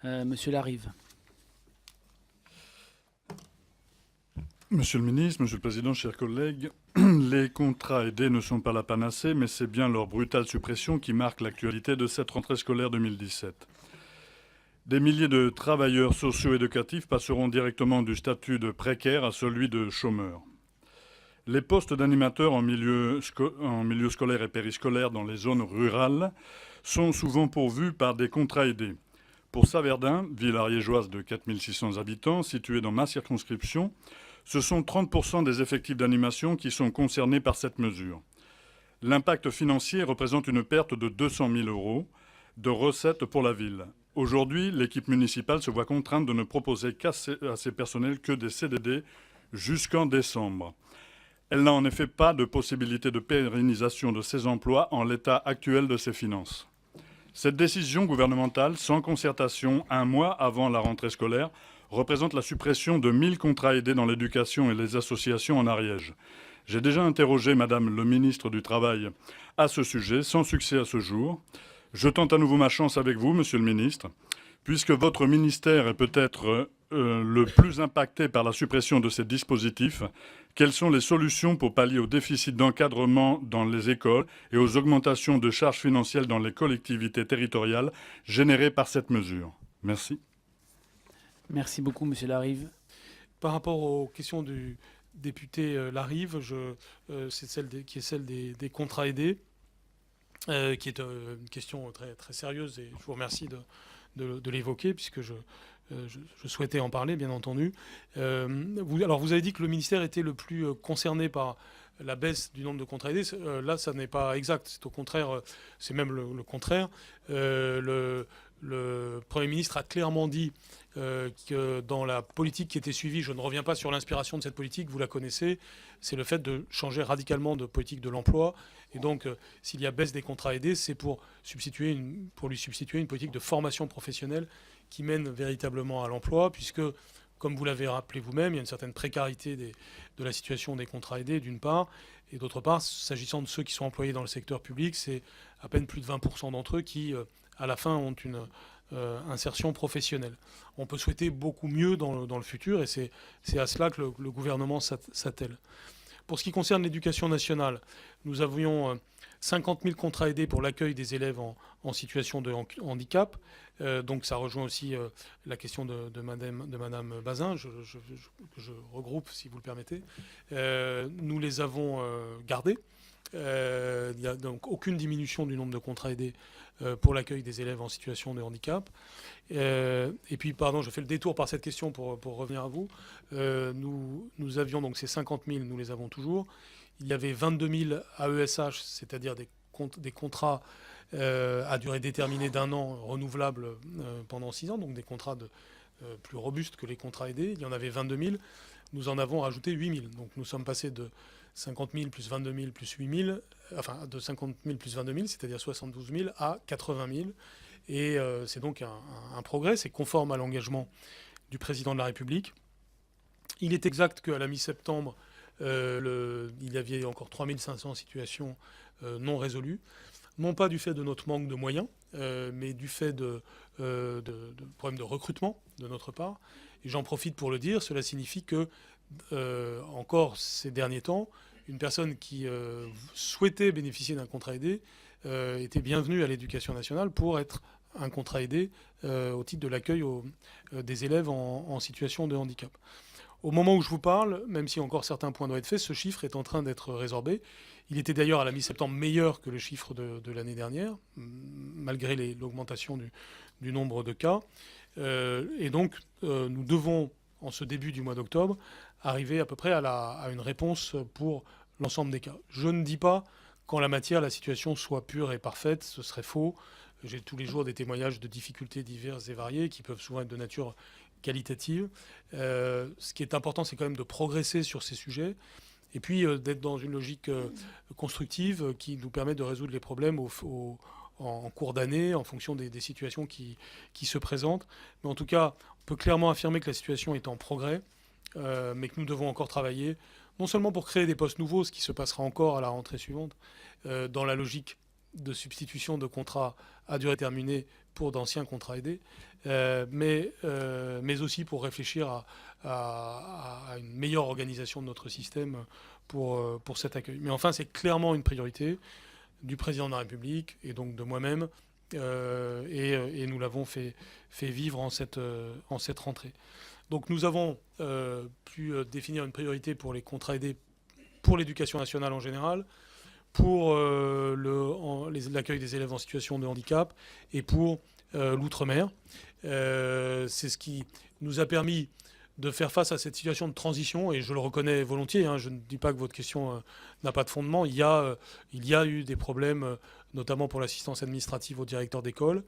Monsieur Larive. Monsieur le ministre, Monsieur le Président, chers collègues, les contrats aidés ne sont pas la panacée, mais c'est bien leur brutale suppression qui marque l'actualité de cette rentrée scolaire 2017. Des milliers de travailleurs socio-éducatifs passeront directement du statut de précaire à celui de chômeur. Les postes d'animateurs en milieu scolaire et périscolaire dans les zones rurales sont souvent pourvus par des contrats aidés. Pour Saverdun, ville ariégeoise de 4600 habitants, située dans ma circonscription, ce sont 30% des effectifs d'animation qui sont concernés par cette mesure. L'impact financier représente une perte de 200 000 € de recettes pour la ville. Aujourd'hui, l'équipe municipale se voit contrainte de ne proposer à ses personnels que des CDD jusqu'en décembre. Elle n'a en effet pas de possibilité de pérennisation de ces emplois en l'état actuel de ses finances. Cette décision gouvernementale, sans concertation, un mois avant la rentrée scolaire, représente la suppression de 1000 contrats aidés dans l'éducation et les associations en Ariège. J'ai déjà interrogé Madame le ministre du Travail à ce sujet, sans succès à ce jour. Je tente à nouveau ma chance avec vous, Monsieur le ministre, puisque votre ministère est peut-être le plus impacté par la suppression de ces dispositifs. Quelles sont les solutions pour pallier au déficit d'encadrement dans les écoles et aux augmentations de charges financières dans les collectivités territoriales générées par cette mesure? Merci. Merci beaucoup, Monsieur Larive. Par rapport aux questions du député Larive, c'est celle des contrats aidés, qui est une question très, très sérieuse, et je vous remercie de l'évoquer, puisque je souhaitais en parler, bien entendu. Alors, vous avez dit que le ministère était le plus concerné par la baisse du nombre de contrats aidés. Là, ça n'est pas exact. C'est au contraire, c'est même le contraire. Le Premier ministre a clairement dit que dans la politique qui était suivie, je ne reviens pas sur l'inspiration de cette politique, vous la connaissez, c'est le fait de changer radicalement de politique de l'emploi. Et donc, s'il y a baisse des contrats aidés, c'est pour lui substituer une politique de formation professionnelle qui mène véritablement à l'emploi, puisque, comme vous l'avez rappelé vous-même, il y a une certaine précarité de la situation des contrats aidés, d'une part, et d'autre part, s'agissant de ceux qui sont employés dans le secteur public, c'est à peine plus de 20% d'entre eux qui, à la fin, ont une insertion professionnelle. On peut souhaiter beaucoup mieux dans le futur, et c'est à cela que le gouvernement s'attelle. Pour ce qui concerne l'éducation nationale, nous avions 50 000 contrats aidés pour l'accueil des élèves en situation de handicap. Donc ça rejoint aussi la question de Madame Bazin, que je regroupe si vous le permettez. Nous les avons gardés. Il n'y a donc aucune diminution du nombre de contrats aidés pour l'accueil des élèves en situation de handicap. Et puis, pardon, je fais le détour par cette question pour revenir à vous. Nous avions donc ces 50 000, nous les avons toujours. Il y avait 22 000 AESH, c'est-à-dire des contrats à durée déterminée d'1 an, renouvelables pendant 6 ans, donc des contrats plus robustes que les contrats aidés. Il y en avait 22 000. Nous en avons rajouté 8 000. Donc nous sommes passés de 50 000 plus 22 000 plus 8 000, enfin de 50 000 plus 22 000, c'est-à-dire 72 000 à 80 000. Et c'est donc un progrès, c'est conforme à l'engagement du président de la République. Il est exact qu'à la mi-septembre, il y avait encore 3 500 situations non résolues, non pas du fait de notre manque de moyens, mais du fait de problèmes de recrutement de notre part. Et j'en profite pour le dire, cela signifie que, encore ces derniers temps, une personne qui souhaitait bénéficier d'un contrat aidé était bienvenue à l'Éducation nationale pour être un contrat aidé au titre de l'accueil des élèves en situation de handicap. Au moment où je vous parle, même si encore certains points doivent être faits, ce chiffre est en train d'être résorbé. Il était d'ailleurs à la mi-septembre meilleur que le chiffre de l'année dernière, malgré l'augmentation du nombre de cas. Et donc, nous devons, en ce début du mois d'octobre, arriver à peu près à une réponse pour l'ensemble des cas. Je ne dis pas qu'en la matière, la situation soit pure et parfaite, ce serait faux. J'ai tous les jours des témoignages de difficultés diverses et variées qui peuvent souvent être de nature qualitative. Ce qui est important, c'est quand même de progresser sur ces sujets et puis d'être dans une logique constructive qui nous permet de résoudre les problèmes en cours d'année, en fonction des situations qui se présentent. Mais en tout cas, on peut clairement affirmer que la situation est en progrès, mais que nous devons encore travailler, non seulement pour créer des postes nouveaux, ce qui se passera encore à la rentrée suivante, dans la logique de substitution de contrats à durée déterminée pour d'anciens contrats aidés, mais aussi pour réfléchir à une meilleure organisation de notre système pour cet accueil. Mais enfin, c'est clairement une priorité du président de la République et donc de moi-même, et nous l'avons fait vivre en cette rentrée. Donc nous avons pu définir une priorité pour les contrats aidés, pour l'éducation nationale en général, pour l'accueil des élèves en situation de handicap et pour l'outre-mer. C'est ce qui nous a permis de faire face à cette situation de transition, et je le reconnais volontiers, hein, je ne dis pas que votre question n'a pas de fondement. Il y a eu des problèmes, notamment pour l'assistance administrative au directeur d'école,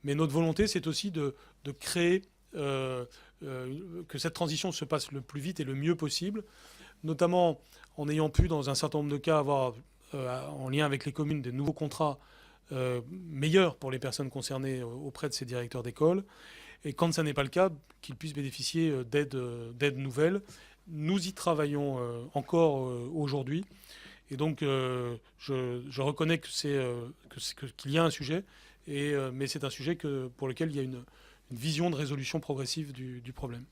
mais notre volonté, c'est aussi de créer que cette transition se passe le plus vite et le mieux possible, notamment en ayant pu, dans un certain nombre de cas, avoir, en lien avec les communes, des nouveaux contrats meilleurs pour les personnes concernées auprès de ces directeurs d'école. Et quand ça n'est pas le cas, qu'ils puissent bénéficier d'aides nouvelles. Nous y travaillons encore aujourd'hui. Et donc, je reconnais qu'il y a un sujet, mais c'est un sujet pour lequel il y a une vision de résolution progressive du problème.